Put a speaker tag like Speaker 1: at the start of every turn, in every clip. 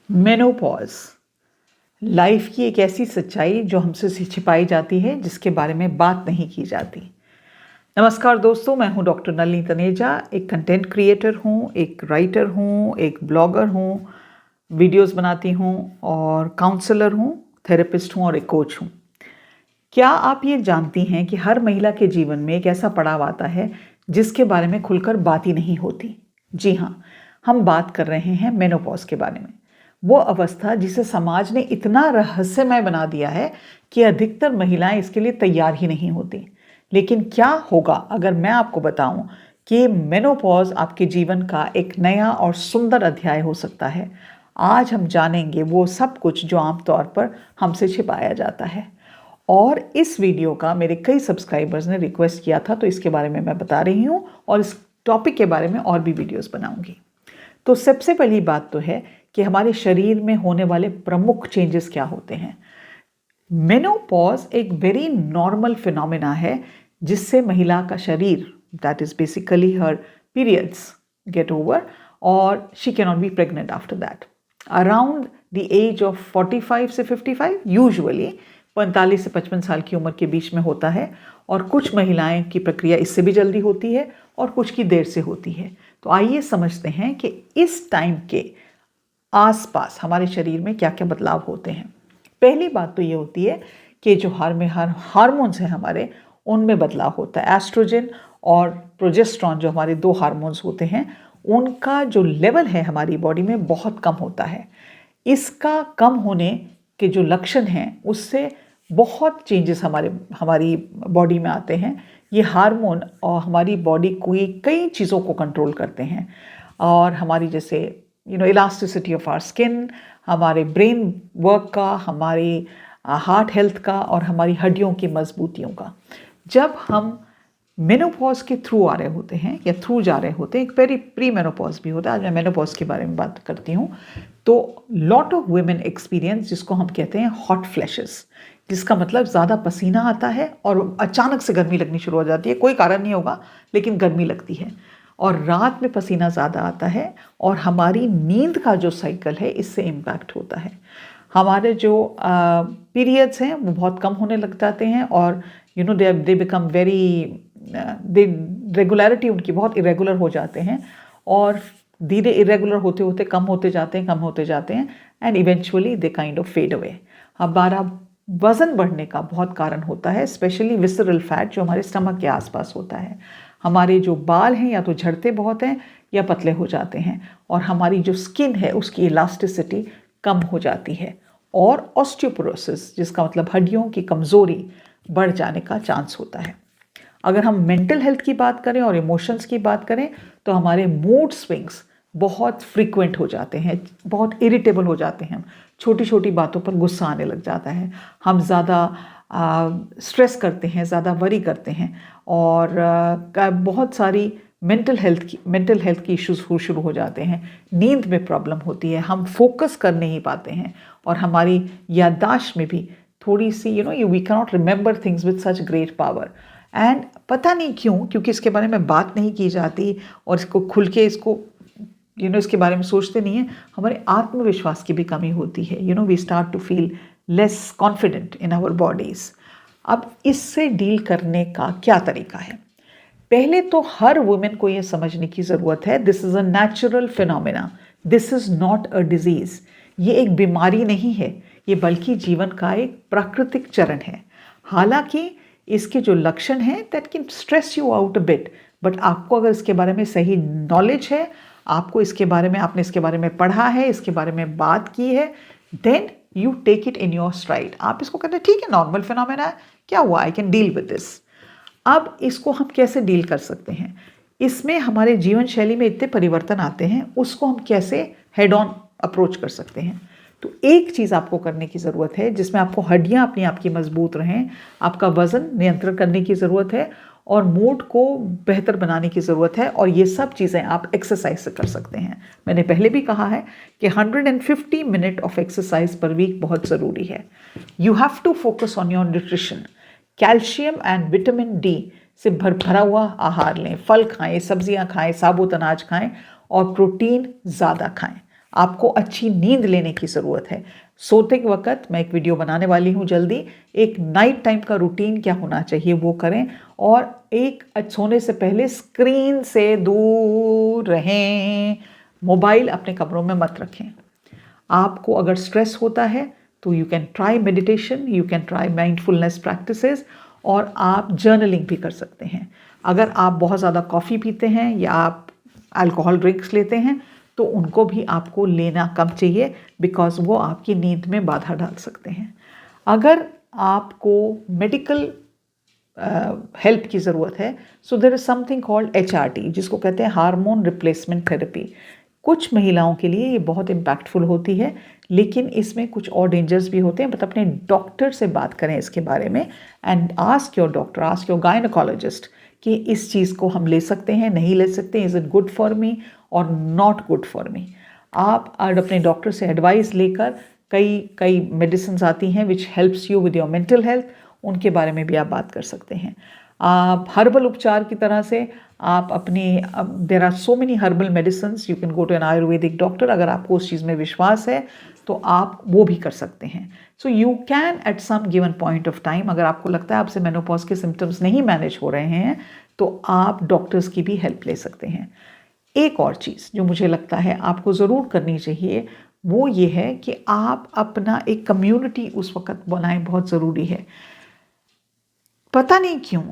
Speaker 1: Menopause life की एक ऐसी सच्चाई जो हमसे छिपाई जाती है, जिसके बारे में बात नहीं की जाती। नमस्कार दोस्तों, मैं हूं डॉक्टर नलिनी तनेजा। एक कंटेंट क्रिएटर हूं, एक राइटर हूं, एक ब्लॉगर हूं, वीडियोस बनाती हूं और काउंसलर हूं, थेरेपिस्ट हूं और एक कोच हूं। क्या आप ये जानती हैं कि हर महिला के जीवन में एक ऐसा पड़ाव आता है जिसके बारे में खुलकर बात ही नहीं होती? जी हाँ, हम बात कर रहे हैं मेनोपॉज के बारे में। वो अवस्था जिसे समाज ने इतना रहस्यमय बना दिया है कि अधिकतर महिलाएं इसके लिए तैयार ही नहीं होती। लेकिन क्या होगा अगर मैं आपको बताऊं कि मेनोपॉज आपके जीवन का एक नया और सुंदर अध्याय हो सकता है? आज हम जानेंगे वो सब कुछ जो आमतौर पर हमसे छिपाया जाता है। और इस वीडियो का मेरे कई सब्सक्राइबर्स ने रिक्वेस्ट किया था, तो इसके बारे में मैं बता रही हूँ और इस टॉपिक के बारे में और भी वीडियोस बनाऊंगी। तो सबसे पहली बात तो है कि हमारे शरीर में होने वाले प्रमुख चेंजेस क्या होते हैं। मेनोपॉज एक वेरी नॉर्मल फिनोमेना है जिससे महिला का शरीर, that is basically her periods, get over और she can not be pregnant after that around the age of 45 से 55, यूजुअली 45 से 55 साल की उम्र के बीच में होता है। और कुछ महिलाएं की प्रक्रिया इससे भी जल्दी होती है और कुछ की देर से होती है। तो आइए समझते हैं कि इस टाइम के आसपास हमारे शरीर में क्या क्या बदलाव होते हैं। पहली बात तो ये होती है कि जो हार्मोन्स हैं हमारे, उनमें बदलाव होता है। एस्ट्रोजन और प्रोजेस्टेरॉन जो हमारे दो हार्मोन्स होते हैं, उनका जो लेवल है हमारी बॉडी में बहुत कम होता है। इसका कम होने के जो लक्षण हैं उससे बहुत चेंजेस हमारी बॉडी में आते हैं। ये हार्मोन और हमारी बॉडी को कई चीज़ों को कंट्रोल करते हैं और हमारी जैसे इलास्टिसिटी ऑफ आवर स्किन, हमारे ब्रेन वर्क का, हमारी हार्ट हेल्थ का और हमारी हड्डियों की मजबूतियों का। जब हम मेनोपॉज के थ्रू आ रहे होते हैं या थ्रू जा रहे होते हैं, एक वेरी प्री मेनोपॉज भी होता है। आज मैं मेनोपॉज के बारे में बात करती हूँ। तो लॉट ऑफ वुमेन एक्सपीरियंस जिसको हम कहते हैं हॉट फ्लैशेस, जिसका मतलब ज़्यादा पसीना आता है और अचानक से गर्मी लगनी शुरू हो जाती है। कोई कारण नहीं होगा लेकिन गर्मी लगती है और रात में पसीना ज़्यादा आता है और हमारी नींद का जो साइकिल है इससे इम्पैक्ट होता है। हमारे जो पीरियड्स हैं वो बहुत कम होने लग जाते हैं और they become very they regularity उनकी बहुत इरेगुलर हो जाते हैं और धीरे इरेगुलर होते होते कम होते जाते हैं and eventually they kind of fade away. हमारा वज़न बढ़ने का बहुत कारण होता है, स्पेशली विसरल फैट जो हमारे स्टमक के आसपास होता है। हमारे जो बाल हैं या तो झड़ते बहुत हैं या पतले हो जाते हैं और हमारी जो स्किन है उसकी इलास्टिसिटी कम हो जाती है और ऑस्टियोपोरोसिस, जिसका मतलब हड्डियों की कमज़ोरी, बढ़ जाने का चांस होता है। अगर हम मेंटल हेल्थ की बात करें और इमोशंस की बात करें तो हमारे मूड स्विंग्स बहुत फ्रीक्वेंट हो जाते हैं, बहुत इरिटेबल हो जाते हैं। छोटी छोटी बातों पर गुस्सा आने लग जाता है, हम ज़्यादा स्ट्रेस करते हैं, ज़्यादा वरी करते हैं और बहुत सारी मेंटल हेल्थ की इश्यूज शुरू हो जाते हैं। नींद में प्रॉब्लम होती है, हम फोकस कर नहीं पाते हैं और हमारी याददाश्त में भी थोड़ी सी we can not remember things with such great power. And पता नहीं क्यों, क्योंकि इसके बारे में बात नहीं की जाती और इसको खुल के इसके बारे में सोचते नहीं हैं, हमारे आत्मविश्वास की भी कमी होती है। We start to feel less confident in our bodies. अब इससे डील करने का क्या तरीका है? पहले तो हर वुमेन को ये समझने की ज़रूरत है, this is a natural phenomena, this is not a disease. ये एक बीमारी नहीं है, ये बल्कि जीवन का एक प्राकृतिक चरण है। हालांकि इसके जो लक्षण हैं that can stress you out a bit, but आपको अगर इसके बारे में सही नॉलेज है, आपने इसके बारे में पढ़ा है, इसके बारे में बात की है, then you take it in your stride. आप इसको कहते हैं ठीक है, नॉर्मल फिनोमेना है, क्या हुआ, I can deal with this. अब इसको हम कैसे डील कर सकते हैं? इसमें हमारे जीवन शैली में इतने परिवर्तन आते हैं, उसको हम कैसे हेड ऑन अप्रोच कर सकते हैं? तो एक चीज़ आपको करने की ज़रूरत है जिसमें आपको हड्डियाँ अपनी आपकी मजबूत रहें, आपका वज़न नियंत्रण करने की ज़रूरत है और मूड को बेहतर बनाने की ज़रूरत है। और ये सब चीज़ें आप एक्सरसाइज से कर सकते हैं। मैंने पहले भी कहा है कि 150 minute of exercise per week बहुत ज़रूरी है। You have to focus on your nutrition. Calcium and vitamin D से भरा हुआ आहार लें, फल खाएं, सब्जियां खाएं, साबुत अनाज खाएं और प्रोटीन ज़्यादा खाएं। आपको अच्छी नींद लेने की ज़रूरत है। सोते के वक्त मैं एक वीडियो बनाने वाली हूँ जल्दी, एक नाइट टाइम का रूटीन क्या होना चाहिए वो करें, और एक सोने से पहले स्क्रीन से दूर रहें, मोबाइल अपने कमरों में मत रखें। आपको अगर स्ट्रेस होता है तो you can try meditation, you can try mindfulness practices, और आप जर्नलिंग भी कर सकते हैं। अगर आप बहुत ज़्यादा कॉफ़ी पीते हैं या आप अल्कोहल ड्रिंक्स लेते हैं तो उनको भी आपको लेना कम चाहिए, बिकॉज वो आपकी नींद में बाधा डाल सकते हैं। अगर आपको मेडिकल हेल्प की ज़रूरत है, so there is something called HRT, जिसको कहते हैं हार्मोन रिप्लेसमेंट थेरेपी। कुछ महिलाओं के लिए ये बहुत इम्पैक्टफुल होती है, लेकिन इसमें कुछ और डेंजर्स भी होते हैं। बट अपने डॉक्टर से बात करें इसके बारे में, and ask your doctor, ask your gynaecologist कि इस चीज़ को हम ले सकते हैं, नहीं ले सकते, is it good for me और नॉट गुड फॉर मी। आप अपने डॉक्टर से एडवाइस लेकर कई मेडिसिन आती हैं which helps you with your mental health, उनके बारे में भी आप बात कर सकते हैं। आप हर्बल उपचार की तरह से आप अपनी, there are so many herbal medicine, you can go to an ayurvedic doctor. अगर आपको उस चीज़ में विश्वास है तो आप वो भी कर सकते हैं। So you can at some given point of time, अगर आपको लगता है आपसे मेनोपॉज के सिम्टम्स नहीं मैनेज हो रहे हैं, तो आप डॉक्टर्स की भी हेल्प ले सकते हैं। एक और चीज़ जो मुझे लगता है आपको ज़रूर करनी चाहिए, वो ये है कि आप अपना एक कम्युनिटी उस वक्त बनाएं, बहुत ज़रूरी है। पता नहीं क्यों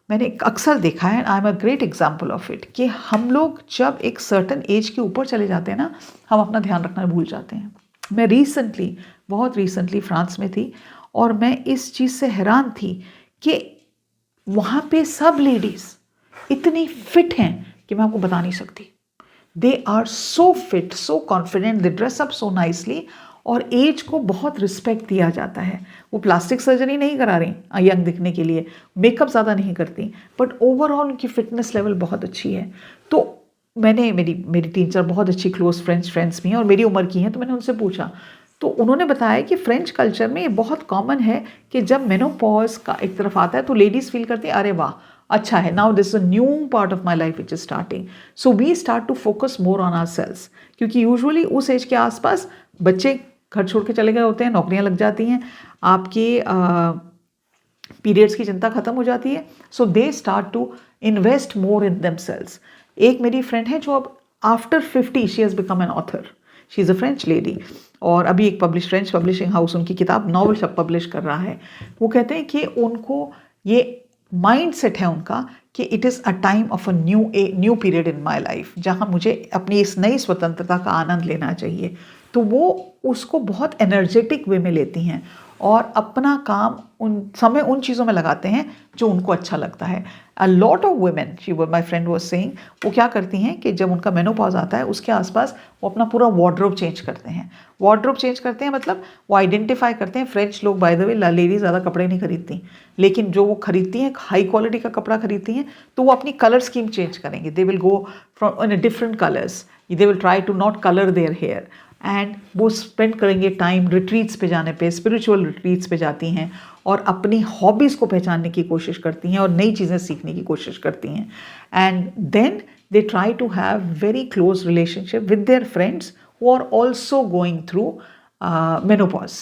Speaker 1: मैंने अक्सर देखा है, I am a great example of it, कि हम लोग जब एक सर्टन एज के ऊपर चले जाते हैं ना, हम अपना ध्यान रखना भूल जाते हैं। मैं बहुत रिसेंटली फ्रांस में थी, और मैं इस चीज़ से हैरान थी कि वहाँ पे सब लेडीज़ इतनी फिट हैं कि मैं आपको बता नहीं सकती। They are so fit, so confident, they dress up so nicely, और एज को बहुत रिस्पेक्ट दिया जाता है। वो प्लास्टिक सर्जरी नहीं करा रही यंग दिखने के लिए, मेकअप ज़्यादा नहीं करती, बट ओवरऑल उनकी फिटनेस लेवल बहुत अच्छी है। तो मैंने मेरी 3-4 बहुत अच्छी क्लोज फ्रेंड्स भी हैं और मेरी उम्र की हैं, तो मैंने उनसे पूछा, तो उन्होंने बताया कि फ्रेंच कल्चर में ये बहुत कॉमन है कि जब मेनोपॉज का एक तरफ आता है तो लेडीज़ फील करती है, अरे वाह अच्छा है, now this is a new part of my life which is starting, so we start to focus more on ourselves. क्योंकि यूजुअली उस एज के आसपास बच्चे घर छोड़ के चले गए होते हैं, नौकरियां लग जाती हैं, आपके पीरियड्स की चिंता खत्म हो जाती है, so they start to invest more in themselves. एक मेरी फ्रेंड है जो अब after 50 she has become an author, she is a French lady, और अभी एक फ्रेंच पब्लिशिंग हाउस उनकी किताब नॉवल सब पब्लिश कर रहा है। वो कहते हैं कि उनको ये माइंड सेट है उनका कि it is a time of a new period in my life, जहाँ मुझे अपनी इस नई स्वतंत्रता का आनंद लेना चाहिए। तो वो उसको बहुत एनर्जेटिक वे में लेती हैं और अपना काम उन चीज़ों में लगाते हैं जो उनको अच्छा लगता है। A lot of women, my friend was saying, वो क्या करती हैं कि जब उनका मेनोपॉज आता है उसके आसपास वो अपना पूरा वार्डरोब चेंज करते हैं। वार्डरोब चेंज करते हैं मतलब वो आइडेंटिफाई करते हैं। फ्रेंच लोग बाय द वे, लेडीज ज़्यादा कपड़े नहीं खरीदती, लेकिन जो वो खरीदती हैं हाई क्वालिटी का कपड़ा खरीदती हैं, तो वो अपनी कलर स्कीम चेंज करेंगे। They will go from in different colours, they will try to not colour their hair, and वो स्पेंड करेंगे टाइम रिट्रीट्स पे जाने पे, स्पिरिचुअल रिट्रीट्स पे जाती हैं और अपनी हॉबीज़ को पहचानने की कोशिश करती हैं और नई चीज़ें सीखने की कोशिश करती हैं। And then they try to have very close relationship with their friends who are also going through menopause.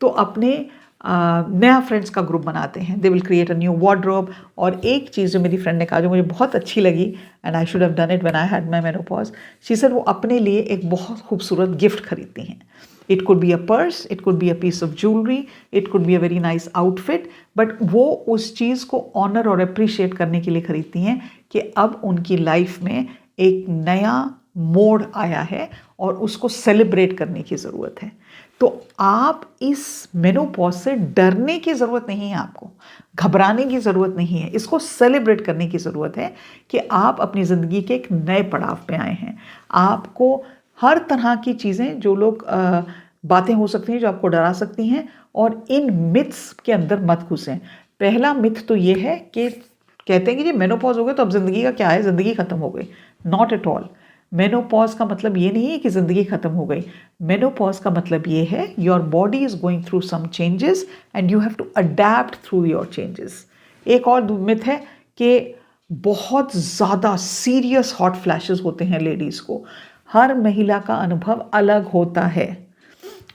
Speaker 1: तो अपने नया फ्रेंड्स का ग्रुप बनाते हैं, they will create a new wardrobe. और एक चीज़ जो मेरी फ्रेंड ने कहा जो मुझे बहुत अच्छी लगी, and I should have done it when I had my menopause, she said वो अपने लिए एक बहुत खूबसूरत गिफ्ट खरीदती हैं। It could be a purse, it could be a piece of jewellery, it could be a very nice outfit, but वो उस चीज़ को ऑनर और अप्रिशिएट करने के लिए खरीदती हैं कि अब उनकी लाइफ में एक नया मोड़ आया है और उसको सेलिब्रेट करने की ज़रूरत है। तो आप इस मेनोपॉज से डरने की ज़रूरत नहीं है, आपको घबराने की ज़रूरत नहीं है, इसको सेलिब्रेट करने की ज़रूरत है कि आप अपनी ज़िंदगी के एक नए पड़ाव पे आए हैं। आपको हर तरह की चीज़ें जो लोग बातें हो सकती हैं जो आपको डरा सकती हैं, और इन मिथ्स के अंदर मत घुसें। पहला मिथ तो ये है कि कहते हैं कि जी मेनोपॉज हो गया तो अब ज़िंदगी का क्या है, ज़िंदगी ख़त्म हो गई। Not at all. मेनोपॉज का मतलब ये नहीं है कि ज़िंदगी ख़त्म हो गई। मेनोपॉज का मतलब ये है your body is going through some changes and you have to adapt through your changes. एक और मिथ है कि बहुत ज़्यादा सीरियस हॉट फ्लैशेस होते हैं लेडीज़ को। हर महिला का अनुभव अलग होता है।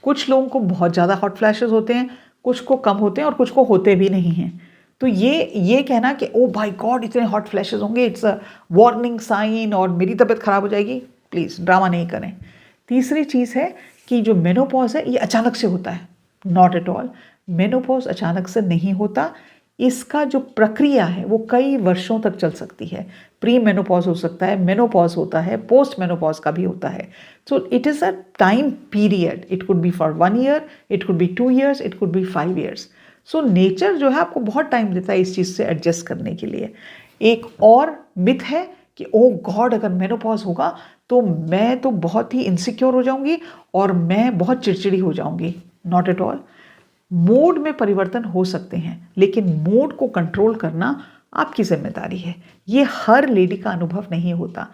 Speaker 1: कुछ लोगों को बहुत ज़्यादा हॉट फ्लैशेस होते हैं, कुछ को कम होते हैं और कुछ को होते भी नहीं हैं। तो ये कहना कि ओ भाई गॉड इतने हॉट फ्लैशेस होंगे, इट्स अ वार्निंग साइन और मेरी तबीयत खराब हो जाएगी, प्लीज़ ड्रामा नहीं करें। तीसरी चीज़ है कि जो मेनोपॉज है ये अचानक से होता है। नॉट एट ऑल, मेनोपॉज अचानक से नहीं होता। इसका जो प्रक्रिया है वो कई वर्षों तक चल सकती है। प्री मेनोपॉज हो सकता है, मेनोपॉज होता है, पोस्ट मेनोपॉज का भी होता है। So it is a time period, it could B for 1 year, it could B 2 years, it could B 5 years. So nature जो है आपको बहुत टाइम देता है इस चीज़ से एडजस्ट करने के लिए। एक और मिथ है कि ओ गॉड अगर मेनोपॉज होगा तो मैं तो बहुत ही इनसिक्योर हो जाऊंगी और मैं बहुत चिड़चिड़ी हो जाऊंगी। नॉट एट ऑल, मूड में परिवर्तन हो सकते हैं लेकिन मूड को कंट्रोल करना आपकी जिम्मेदारी है। ये हर लेडी का अनुभव नहीं होता।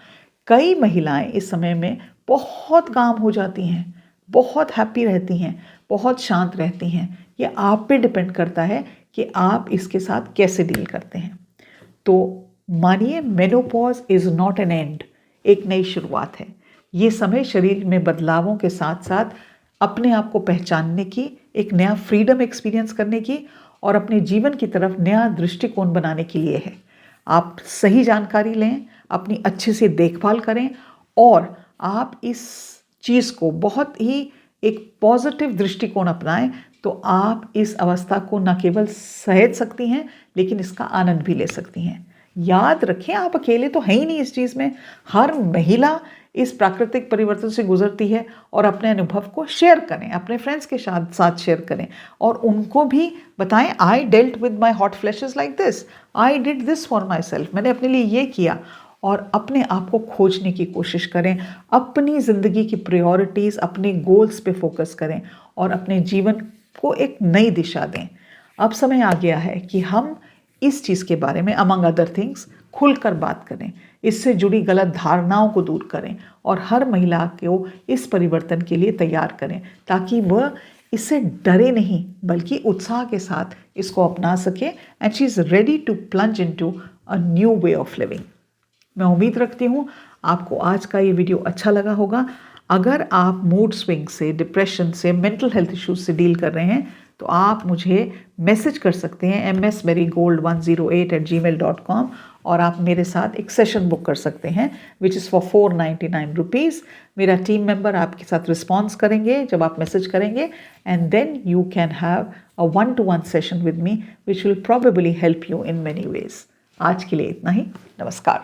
Speaker 1: कई महिलाएं इस समय में बहुत काम हो जाती हैं, बहुत हैप्पी रहती हैं, बहुत शांत रहती हैं। ये आप पे डिपेंड करता है कि आप इसके साथ कैसे डील करते हैं। तो मानिए menopause is not an and, एक नई शुरुआत है। ये समय शरीर में बदलावों के साथ साथ अपने आप को पहचानने की, एक नया फ्रीडम एक्सपीरियंस करने की और अपने जीवन की तरफ नया दृष्टिकोण बनाने के लिए है। आप सही जानकारी लें, अपनी अच्छे से देखभाल करें और आप इस चीज़ को बहुत ही एक पॉजिटिव दृष्टिकोण अपनाएं तो आप इस अवस्था को न केवल सहेज सकती हैं लेकिन इसका आनंद भी ले सकती हैं। याद रखें आप अकेले तो हैं ही नहीं इस चीज़ में। हर महिला इस प्राकृतिक परिवर्तन से गुजरती है और अपने अनुभव को शेयर करें, अपने फ्रेंड्स के साथ शेयर करें और उनको भी बताएं, I dealt with my hot flashes like this, I did this for my self, मैंने अपने लिए ये किया। और अपने आप को खोजने की कोशिश करें, अपनी ज़िंदगी की प्रायोरिटीज़, अपने गोल्स पे फोकस करें और अपने जीवन को एक नई दिशा दें। अब समय आ गया है कि हम इस चीज़ के बारे में अमंग अदर थिंग्स खुलकर बात करें, इससे जुड़ी गलत धारणाओं को दूर करें और हर महिला को इस परिवर्तन के लिए तैयार करें ताकि वह इससे डरे नहीं बल्कि उत्साह के साथ इसको अपना सके and she is ready to plunge into a new way of living. मैं उम्मीद रखती हूँ आपको आज का ये वीडियो अच्छा लगा होगा। अगर आप मूड स्विंग से, डिप्रेशन से, मेंटल हेल्थ इश्यूज से डील कर रहे हैं तो आप मुझे मैसेज कर सकते हैं msmarygold108@gmail.com और आप मेरे साथ एक सेशन बुक कर सकते हैं विच इज़ फॉर 499 रुपीज़। मेरा टीम मेंबर आपके साथ रिस्पॉन्स करेंगे जब आप मैसेज करेंगे and then you can have a 1-to-1 session with me which will probably help you in many ways. आज के लिए इतना ही। नमस्कार।